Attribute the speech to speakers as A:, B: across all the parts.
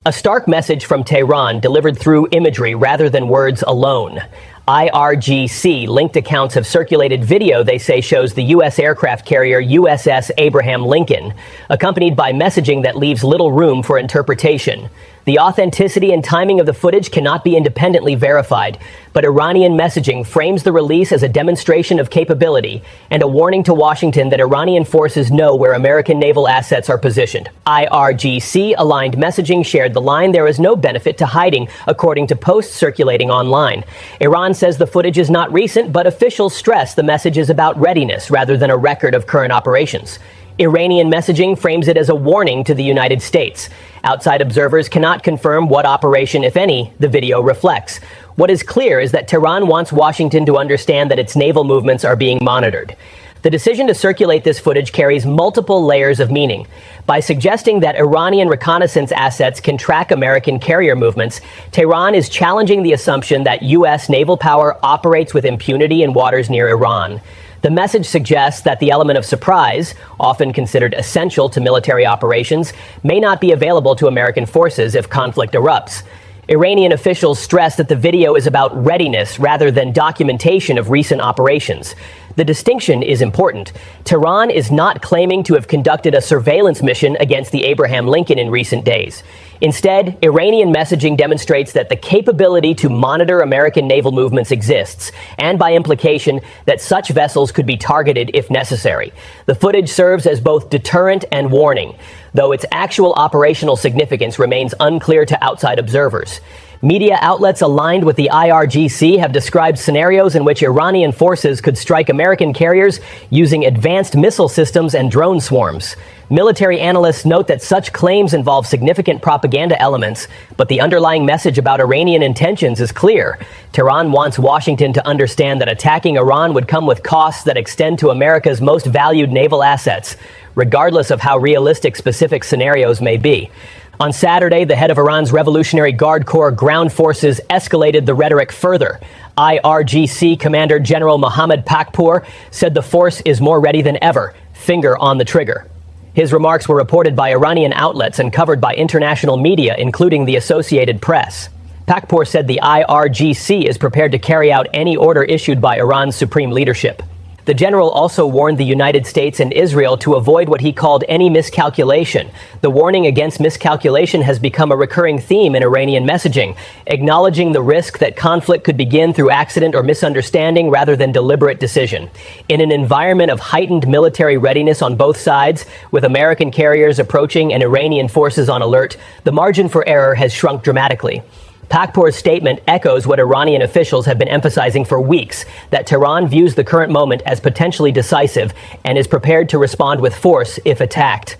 A: A stark message from Tehran delivered through imagery rather than words alone. IRGC linked accounts have circulated video they say shows the U.S. aircraft carrier USS Abraham Lincoln, accompanied by messaging that leaves little room for interpretation. The authenticity and timing of the footage cannot be independently verified, but Iranian messaging frames the release as a demonstration of capability and a warning to Washington that Iranian forces know where American naval assets are positioned. IRGC-aligned messaging shared the line, "There is no benefit to hiding," according to posts circulating online. Iran says the footage is not recent, but officials stress the message is about readiness rather than a record of current operations. Iranian messaging frames it as a warning to the United States. Outside observers cannot confirm what operation, if any, the video reflects. What is clear is that Tehran wants Washington to understand that its naval movements are being monitored. The decision to circulate this footage carries multiple layers of meaning. By suggesting that Iranian reconnaissance assets can track American carrier movements, Tehran is challenging the assumption that U.S. naval power operates with impunity in waters near Iran. The message suggests that the element of surprise, often considered essential to military operations, may not be available to American forces if conflict erupts. Iranian officials stress that the video is about readiness rather than documentation of recent operations. The distinction is important. Tehran is not claiming to have conducted a surveillance mission against the Abraham Lincoln in recent days. Instead, Iranian messaging demonstrates that the capability to monitor American naval movements exists, and by implication, that such vessels could be targeted if necessary. The footage serves as both deterrent and warning, though its actual operational significance remains unclear to outside observers. Media outlets aligned with the IRGC have described scenarios in which Iranian forces could strike American carriers using advanced missile systems and drone swarms. Military analysts note that such claims involve significant propaganda elements, but the underlying message about Iranian intentions is clear. Tehran wants Washington to understand that attacking Iran would come with costs that extend to America's most valued naval assets, regardless of how realistic specific scenarios may be. On Saturday, the head of Iran's Revolutionary Guard Corps ground forces escalated the rhetoric further. IRGC Commander General Mohammad Pakpour said the force is more ready than ever, finger on the trigger. His remarks were reported by Iranian outlets and covered by international media, including the Associated Press. Pakpour said the IRGC is prepared to carry out any order issued by Iran's supreme leadership. The general also warned the United States and Israel to avoid what he called any miscalculation. The warning against miscalculation has become a recurring theme in Iranian messaging, acknowledging the risk that conflict could begin through accident or misunderstanding rather than deliberate decision. In an environment of heightened military readiness on both sides, with American carriers approaching and Iranian forces on alert, the margin for error has shrunk dramatically. Pakpour's statement echoes what Iranian officials have been emphasizing for weeks, that Tehran views the current moment as potentially decisive and is prepared to respond with force if attacked.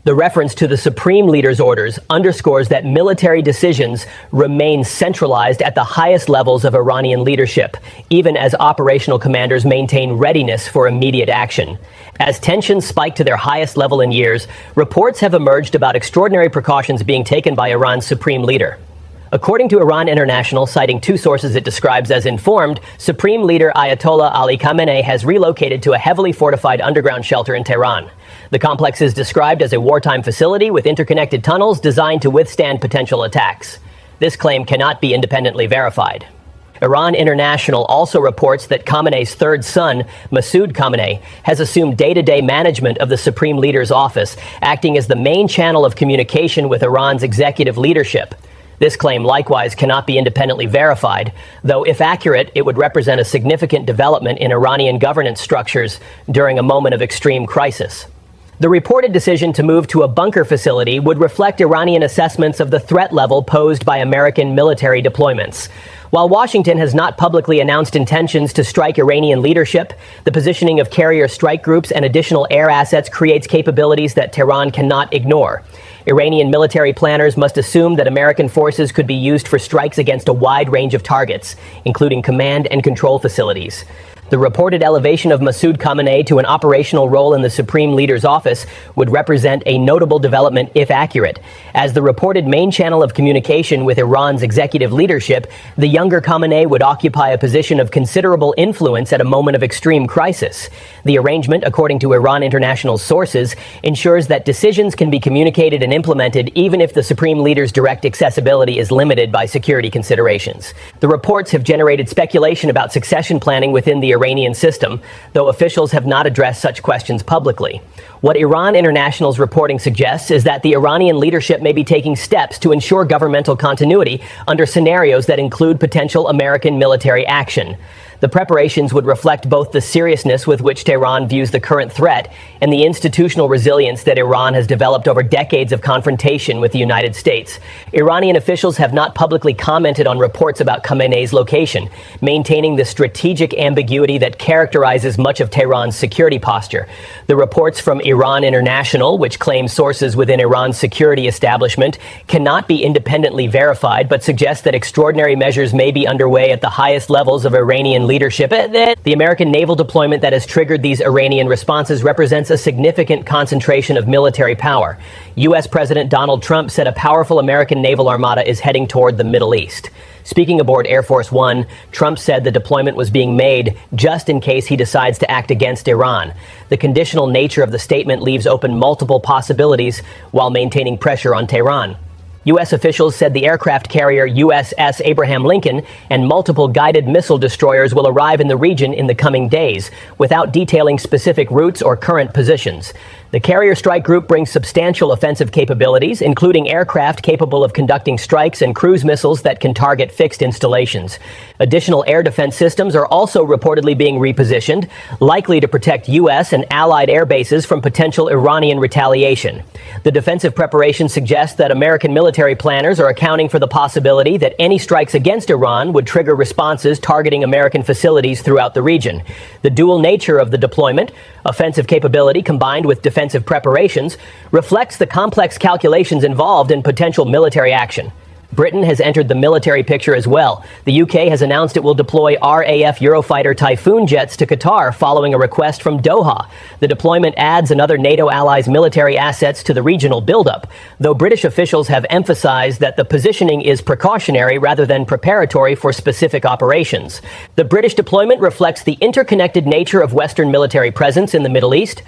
A: The reference to the supreme leader's orders underscores that military decisions remain centralized at the highest levels of Iranian leadership, even as operational commanders maintain readiness for immediate action. As tensions spike to their highest level in years, reports have emerged about extraordinary precautions being taken by Iran's supreme leader. According to Iran International, citing two sources it describes as informed, Supreme Leader Ayatollah Ali Khamenei has relocated to a heavily fortified underground shelter in Tehran. The complex is described as a wartime facility with interconnected tunnels designed to withstand potential attacks. This claim cannot be independently verified. Iran International also reports that Khamenei's third son, Masoud Khamenei, has assumed day-to-day management of the Supreme Leader's office, acting as the main channel of communication with Iran's executive leadership. This claim likewise cannot be independently verified, though if accurate, it would represent a significant development in Iranian governance structures during a moment of extreme crisis. The reported decision to move to a bunker facility would reflect Iranian assessments of the threat level posed by American military deployments. While Washington has not publicly announced intentions to strike Iranian leadership, the positioning of carrier strike groups and additional air assets creates capabilities that Tehran cannot ignore. Iranian military planners must assume that American forces could be used for strikes against a wide range of targets, including command and control facilities. The reported elevation of Masoud Khamenei to an operational role in the Supreme Leader's office would represent a notable development if accurate. As the reported main channel of communication with Iran's executive leadership, the younger Khamenei would occupy a position of considerable influence at a moment of extreme crisis. The arrangement, according to Iran International's sources, ensures that decisions can be communicated and implemented even if the Supreme Leader's direct accessibility is limited by security considerations. The reports have generated speculation about succession planning within the Iranian system, though officials have not addressed such questions publicly. What Iran International's reporting suggests is that the Iranian leadership may be taking steps to ensure governmental continuity under scenarios that include potential American military action. The preparations would reflect both the seriousness with which Tehran views the current threat and the institutional resilience that Iran has developed over decades of confrontation with the United States. Iranian officials have not publicly commented on reports about Khamenei's location, maintaining the strategic ambiguity that characterizes much of Tehran's security posture. The reports from Iran International, which claim sources within Iran's security establishment, cannot be independently verified, but suggest that extraordinary measures may be underway at the highest levels of Iranian leadership. The American naval deployment that has triggered these Iranian responses represents a significant concentration of military power. U.S. President Donald Trump said a powerful American naval armada is heading toward the Middle East. Speaking aboard Air Force One, Trump said the deployment was being made just in case he decides to act against Iran. The conditional nature of the statement leaves open multiple possibilities while maintaining pressure on Tehran. U.S. officials said the aircraft carrier USS Abraham Lincoln and multiple guided missile destroyers will arrive in the region in the coming days, without detailing specific routes or current positions. The carrier strike group brings substantial offensive capabilities, including aircraft capable of conducting strikes and cruise missiles that can target fixed installations. Additional air defense systems are also reportedly being repositioned, likely to protect U.S. and allied air bases from potential Iranian retaliation. The defensive preparations suggest that American military planners are accounting for the possibility that any strikes against Iran would trigger responses targeting American facilities throughout the region. The dual nature of the deployment, offensive capability combined with defensive preparations, reflects the complex calculations involved in potential military action. Britain has entered the military picture as well. The UK has announced it will deploy RAF Eurofighter Typhoon jets to Qatar following a request from Doha. The deployment adds another NATO ally's military assets to the regional buildup, though British officials have emphasized that the positioning is precautionary rather than preparatory for specific operations. The British deployment reflects the interconnected nature of Western military presence in the Middle East.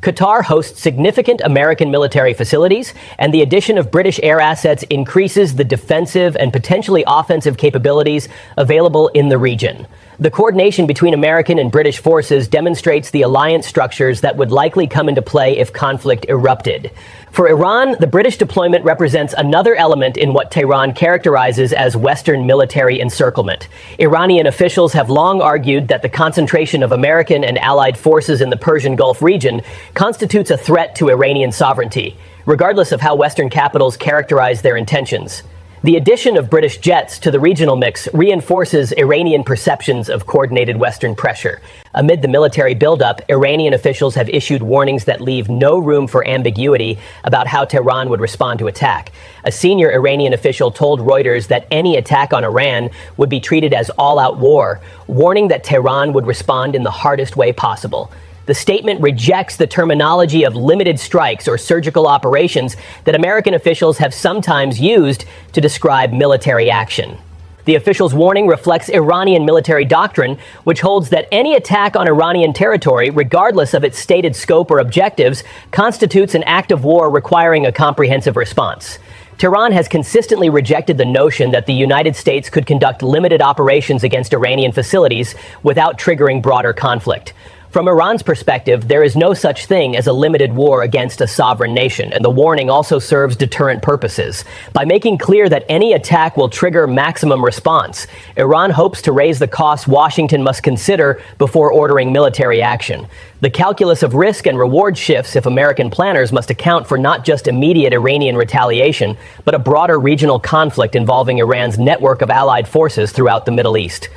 A: Qatar hosts significant American military facilities, and the addition of British air assets increases the defensive and potentially offensive capabilities available in the region. The coordination between American and British forces demonstrates the alliance structures that would likely come into play if conflict erupted. For Iran, the British deployment represents another element in what Tehran characterizes as Western military encirclement. Iranian officials have long argued that the concentration of American and allied forces in the Persian Gulf region constitutes a threat to Iranian sovereignty, regardless of how Western capitals characterize their intentions. The addition of British jets to the regional mix reinforces Iranian perceptions of coordinated Western pressure. Amid the military buildup, Iranian officials have issued warnings that leave no room for ambiguity about how Tehran would respond to attack. A senior Iranian official told Reuters that any attack on Iran would be treated as all-out war, warning that Tehran would respond in the hardest way possible. The statement rejects the terminology of limited strikes or surgical operations that American officials have sometimes used to describe military action. The official's warning reflects Iranian military doctrine, which holds that any attack on Iranian territory, regardless of its stated scope or objectives, constitutes an act of war requiring a comprehensive response. Tehran has consistently rejected the notion that the United States could conduct limited operations against Iranian facilities without triggering broader conflict. From Iran's perspective, there is no such thing as a limited war against a sovereign nation, and the warning also serves deterrent purposes. By making clear that any attack will trigger maximum response, Iran hopes to raise the costs Washington must consider before ordering military action. The calculus of risk and reward shifts if American planners must account for not just immediate Iranian retaliation, but a broader regional conflict involving Iran's network of allied forces throughout the Middle East.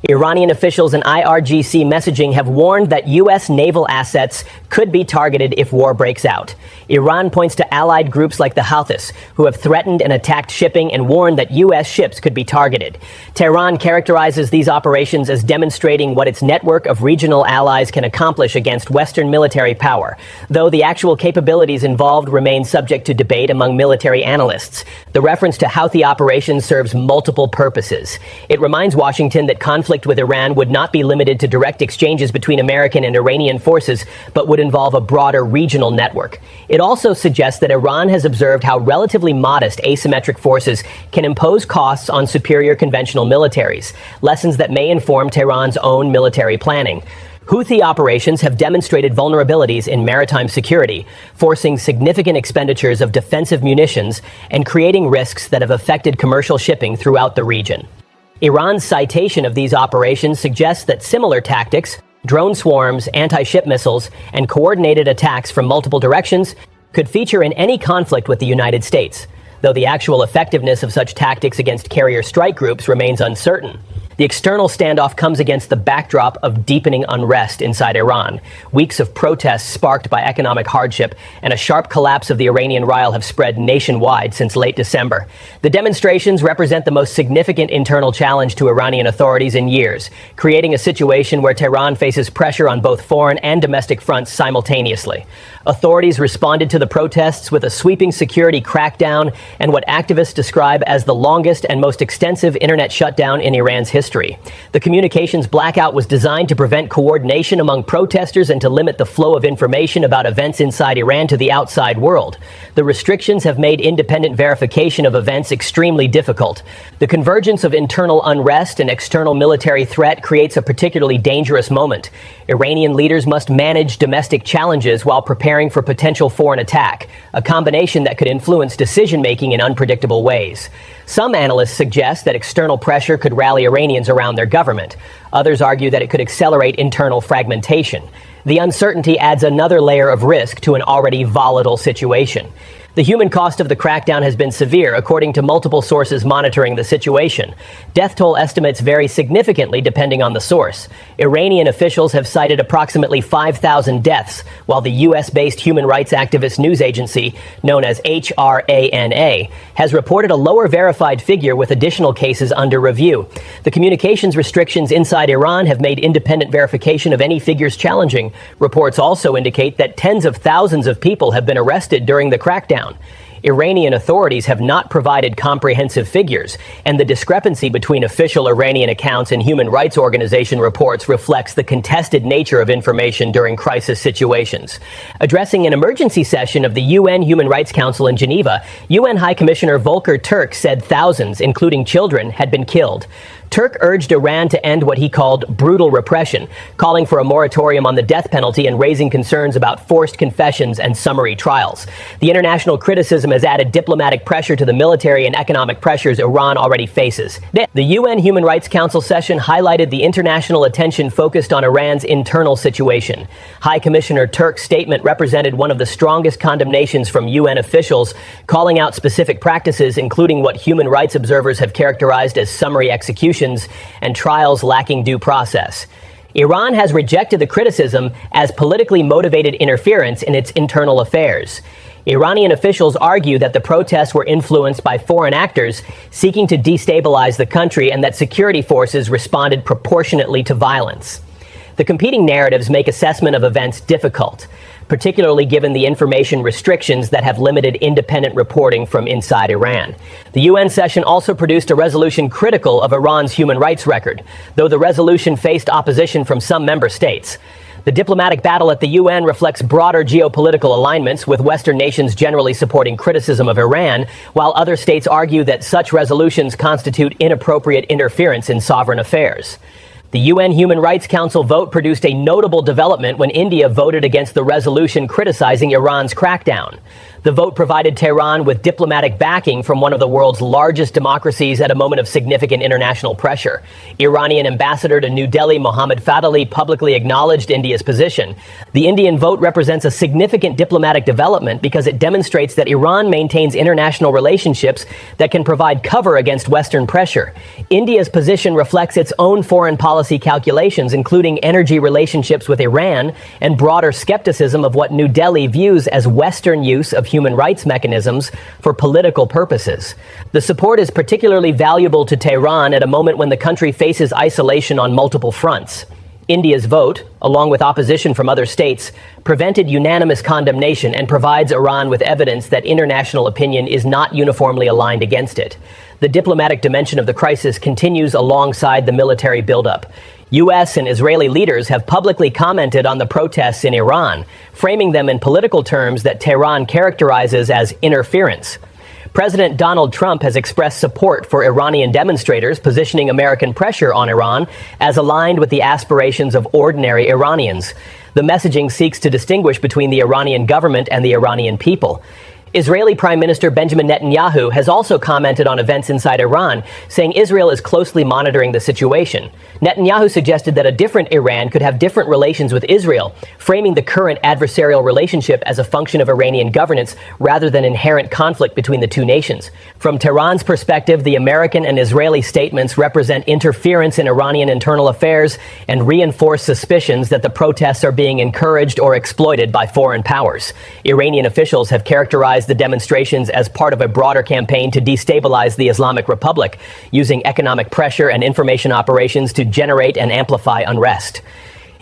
A: Iranian officials and IRGC messaging have warned that U.S. naval assets could be targeted if war breaks out. Iran points to allied groups like the Houthis, who have threatened and attacked shipping and warned that U.S. ships could be targeted. Tehran characterizes these operations as demonstrating what its network of regional allies can accomplish against Western military power, though the actual capabilities involved remain subject to debate among military analysts. The reference to Houthi operations serves multiple purposes. It reminds Washington that conflict with Iran would not be limited to direct exchanges between American and Iranian forces, but would involve a broader regional network. It also suggests that Iran has observed how relatively modest asymmetric forces can impose costs on superior conventional militaries, lessons that may inform Tehran's own military planning. Houthi operations have demonstrated vulnerabilities in maritime security, forcing significant expenditures of defensive munitions and creating risks that have affected commercial shipping throughout the region. Iran's citation of these operations suggests that similar tactics, drone swarms, anti-ship missiles, and coordinated attacks from multiple directions could feature in any conflict with the United States, though the actual effectiveness of such tactics against carrier strike groups remains uncertain. The external standoff comes against the backdrop of deepening unrest inside Iran. Weeks of protests sparked by economic hardship and a sharp collapse of the Iranian rial have spread nationwide since late December. The demonstrations represent the most significant internal challenge to Iranian authorities in years, creating a situation where Tehran faces pressure on both foreign and domestic fronts simultaneously. Authorities responded to the protests with a sweeping security crackdown and what activists describe as the longest and most extensive internet shutdown in Iran's history. The communications blackout was designed to prevent coordination among protesters and to limit the flow of information about events inside Iran to the outside world. The restrictions have made independent verification of events extremely difficult. The convergence of internal unrest and external military threat creates a particularly dangerous moment. Iranian leaders must manage domestic challenges while preparing for potential foreign attack, a combination that could influence decision-making in unpredictable ways. Some analysts suggest that external pressure could rally Iranians around their government. Others argue that it could accelerate internal fragmentation. The uncertainty adds another layer of risk to an already volatile situation. The human cost of the crackdown has been severe, according to multiple sources monitoring the situation. Death toll estimates vary significantly depending on the source. Iranian officials have cited approximately 5,000 deaths, while the U.S.-based human rights activist news agency, known as HRANA, has reported a lower verified figure with additional cases under review. The communications restrictions inside Iran have made independent verification of any figures challenging. Reports also indicate that tens of thousands of people have been arrested during the crackdown. Iranian authorities have not provided comprehensive figures, and the discrepancy between official Iranian accounts and human rights organization reports reflects the contested nature of information during crisis situations. Addressing an emergency session of the UN Human Rights Council in Geneva, UN High Commissioner Volker Turk said thousands, including children, had been killed. Turk urged Iran to end what he called brutal repression, calling for a moratorium on the death penalty and raising concerns about forced confessions and summary trials. The international criticism has added diplomatic pressure to the military and economic pressures Iran already faces. The UN Human Rights Council session highlighted the international attention focused on Iran's internal situation. High Commissioner Turk's statement represented one of the strongest condemnations from UN officials, calling out specific practices, including what human rights observers have characterized as summary executions and trials lacking due process. Iran has rejected the criticism as politically motivated interference in its internal affairs. Iranian officials argue that the protests were influenced by foreign actors seeking to destabilize the country and that security forces responded proportionately to violence. The competing narratives make assessment of events difficult, particularly given the information restrictions that have limited independent reporting from inside Iran. The UN session also produced a resolution critical of Iran's human rights record, though the resolution faced opposition from some member states. The diplomatic battle at the UN reflects broader geopolitical alignments, with Western nations generally supporting criticism of Iran, while other states argue that such resolutions constitute inappropriate interference in sovereign affairs. The UN Human Rights Council vote produced a notable development when India voted against the resolution criticizing Iran's crackdown. The vote provided Tehran with diplomatic backing from one of the world's largest democracies at a moment of significant international pressure. Iranian ambassador to New Delhi, Mohammad Fadali, publicly acknowledged India's position. The Indian vote represents a significant diplomatic development because it demonstrates that Iran maintains international relationships that can provide cover against Western pressure. India's position reflects its own foreign policy calculations, including energy relationships with Iran and broader skepticism of what New Delhi views as Western use of human rights mechanisms for political purposes. The support is particularly valuable to Tehran at a moment when the country faces isolation on multiple fronts. India's vote, along with opposition from other states, prevented unanimous condemnation and provides Iran with evidence that international opinion is not uniformly aligned against it. The diplomatic dimension of the crisis continues alongside the military buildup. U.S. and Israeli leaders have publicly commented on the protests in Iran, framing them in political terms that Tehran characterizes as interference. President Donald Trump has expressed support for Iranian demonstrators, positioning American pressure on Iran as aligned with the aspirations of ordinary Iranians. The messaging seeks to distinguish between the Iranian government and the Iranian people. Israeli Prime Minister Benjamin Netanyahu has also commented on events inside Iran, saying Israel is closely monitoring the situation. Netanyahu suggested that a different Iran could have different relations with Israel, framing the current adversarial relationship as a function of Iranian governance rather than inherent conflict between the two nations. From Tehran's perspective, the American and Israeli statements represent interference in Iranian internal affairs and reinforce suspicions that the protests are being encouraged or exploited by foreign powers. Iranian officials have characterized the demonstrations as part of a broader campaign to destabilize the Islamic Republic, using economic pressure and information operations to generate and amplify unrest.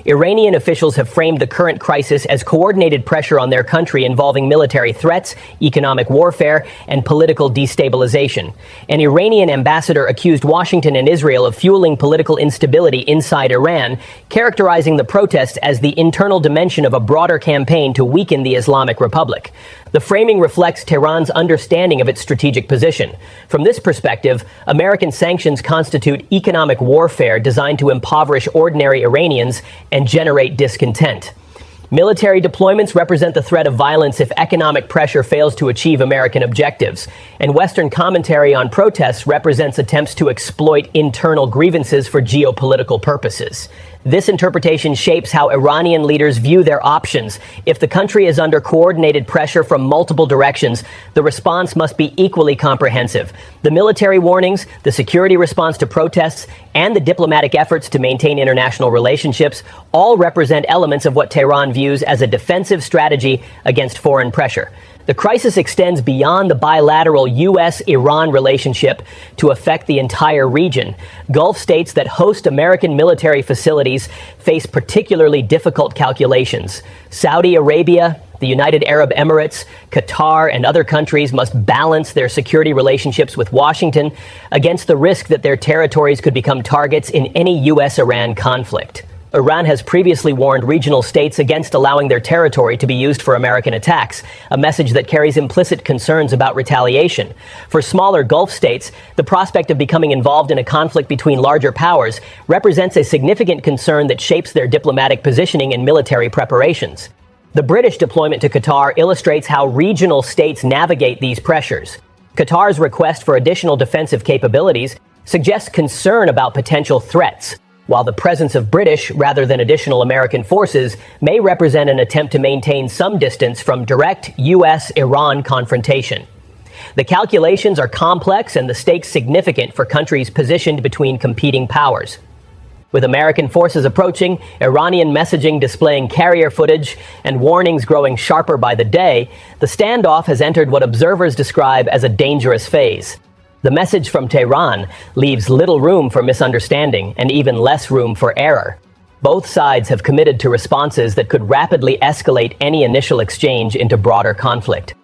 A: Iranian officials have framed the current crisis as coordinated pressure on their country involving military threats, economic warfare, and political destabilization. An Iranian ambassador accused Washington and Israel of fueling political instability inside Iran, characterizing the protests as the internal dimension of a broader campaign to weaken the Islamic Republic. The framing reflects Tehran's understanding of its strategic position. From this perspective, American sanctions constitute economic warfare designed to impoverish ordinary Iranians and generate discontent. Military deployments represent the threat of violence if economic pressure fails to achieve American objectives, and Western commentary on protests represents attempts to exploit internal grievances for geopolitical purposes. This interpretation shapes how Iranian leaders view their options. If the country is under coordinated pressure from multiple directions, the response must be equally comprehensive. The military warnings, the security response to protests, and the diplomatic efforts to maintain international relationships all represent elements of what Tehran views as a defensive strategy against foreign pressure. The crisis extends beyond the bilateral U.S.-Iran relationship to affect the entire region. Gulf states that host American military facilities face particularly difficult calculations. Saudi Arabia, the United Arab Emirates, Qatar, and other countries must balance their security relationships with Washington against the risk that their territories could become targets in any U.S.-Iran conflict. Iran has previously warned regional states against allowing their territory to be used for American attacks, a message that carries implicit concerns about retaliation. For smaller Gulf states, the prospect of becoming involved in a conflict between larger powers represents a significant concern that shapes their diplomatic positioning and military preparations. The British deployment to Qatar illustrates how regional states navigate these pressures. Qatar's request for additional defensive capabilities suggests concern about potential threats, while the presence of British rather than additional American forces may represent an attempt to maintain some distance from direct U.S.-Iran confrontation. The calculations are complex and the stakes significant for countries positioned between competing powers. With American forces approaching, Iranian messaging displaying carrier footage, and warnings growing sharper by the day, the standoff has entered what observers describe as a dangerous phase. The message from Tehran leaves little room for misunderstanding and even less room for error. Both sides have committed to responses that could rapidly escalate any initial exchange into broader conflict.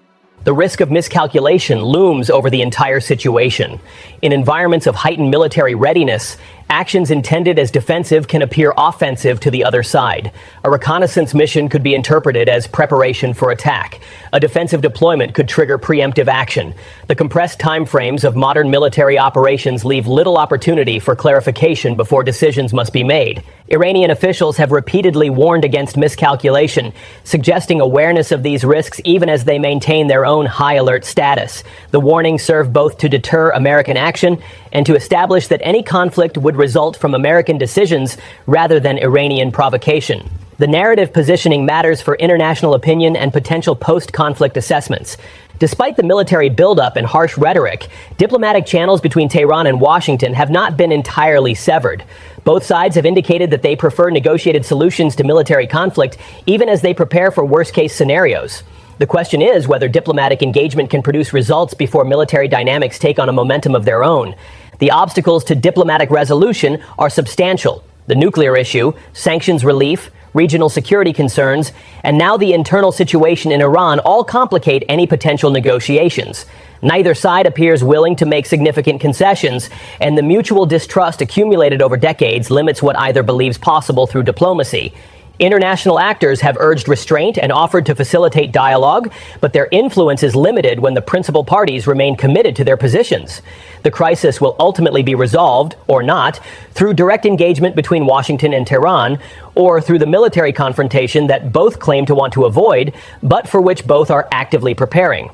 A: The risk of miscalculation looms over the entire situation. In environments of heightened military readiness, Actions intended as defensive can appear offensive to the other side. A reconnaissance mission could be interpreted as preparation for attack. A defensive deployment could trigger preemptive action. The compressed timeframes of modern military operations leave little opportunity for clarification before decisions must be made. Iranian officials have repeatedly warned against miscalculation, suggesting awareness of these risks even as they maintain their own high alert status. The warnings serve both to deter American action and to establish that any conflict would result from American decisions rather than Iranian provocation. The narrative positioning matters for international opinion and potential post-conflict assessments. Despite the military buildup and harsh rhetoric, diplomatic channels between Tehran and Washington have not been entirely severed. Both sides have indicated that they prefer negotiated solutions to military conflict, even as they prepare for worst-case scenarios. The question is whether diplomatic engagement can produce results before military dynamics take on a momentum of their own. The obstacles to diplomatic resolution are substantial. The nuclear issue, sanctions relief, regional security concerns, and now the internal situation in Iran all complicate any potential negotiations. Neither side appears willing to make significant concessions, and the mutual distrust accumulated over decades limits what either believes possible through diplomacy. International actors have urged restraint and offered to facilitate dialogue, but their influence is limited when the principal parties remain committed to their positions. The crisis will ultimately be resolved, or not, through direct engagement between Washington and Tehran, or through the military confrontation that both claim to want to avoid, but for which both are actively preparing.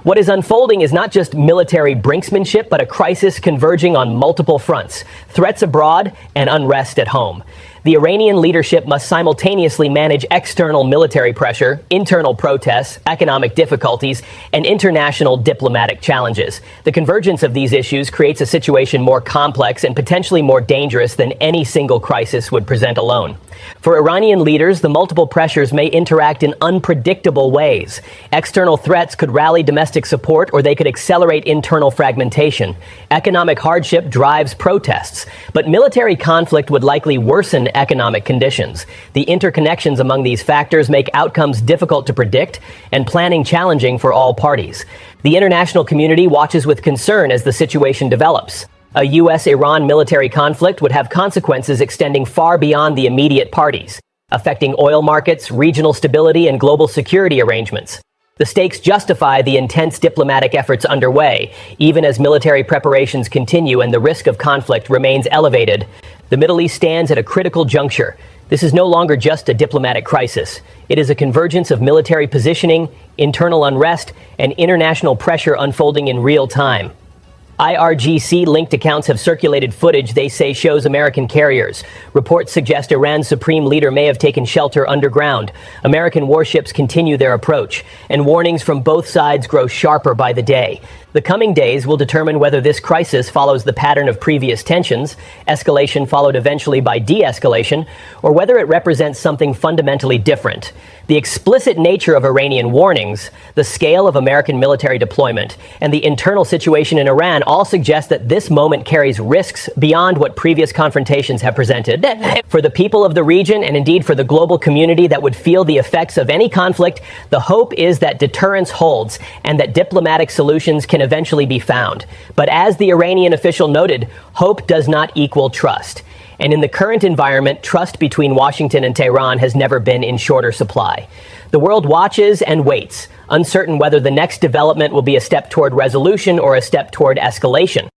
A: What is unfolding is not just military brinksmanship, but a crisis converging on multiple fronts: threats abroad and unrest at home. The Iranian leadership must simultaneously manage external military pressure, internal protests, economic difficulties, and international diplomatic challenges. The convergence of these issues creates a situation more complex and potentially more dangerous than any single crisis would present alone. For Iranian leaders, the multiple pressures may interact in unpredictable ways. External threats could rally domestic support, or they could accelerate internal fragmentation. Economic hardship drives protests, but military conflict would likely worsen economic conditions. The interconnections among these factors make outcomes difficult to predict and planning challenging for all parties. The international community watches with concern as the situation develops. A U.S.-Iran military conflict would have consequences extending far beyond the immediate parties, affecting oil markets, regional stability, and global security arrangements. The stakes justify the intense diplomatic efforts underway, even as military preparations continue and the risk of conflict remains elevated. The Middle East stands at a critical juncture. This is no longer just a diplomatic crisis. It is a convergence of military positioning, internal unrest, and international pressure unfolding in real time. IRGC linked accounts have circulated footage they say shows American carriers. Reports suggest Iran's supreme leader may have taken shelter underground. American warships continue their approach, and warnings from both sides grow sharper by the day. The coming days will determine whether this crisis follows the pattern of previous tensions, escalation followed eventually by de-escalation, or whether it represents something fundamentally different. The explicit nature of Iranian warnings, the scale of American military deployment, and the internal situation in Iran all suggest that this moment carries risks beyond what previous confrontations have presented. For the people of the region, and indeed for the global community that would feel the effects of any conflict, the hope is that deterrence holds and that diplomatic solutions can eventually be found. But as the Iranian official noted, hope does not equal trust. And in the current environment, trust between Washington and Tehran has never been in shorter supply. The world watches and waits, uncertain whether the next development will be a step toward resolution or a step toward escalation.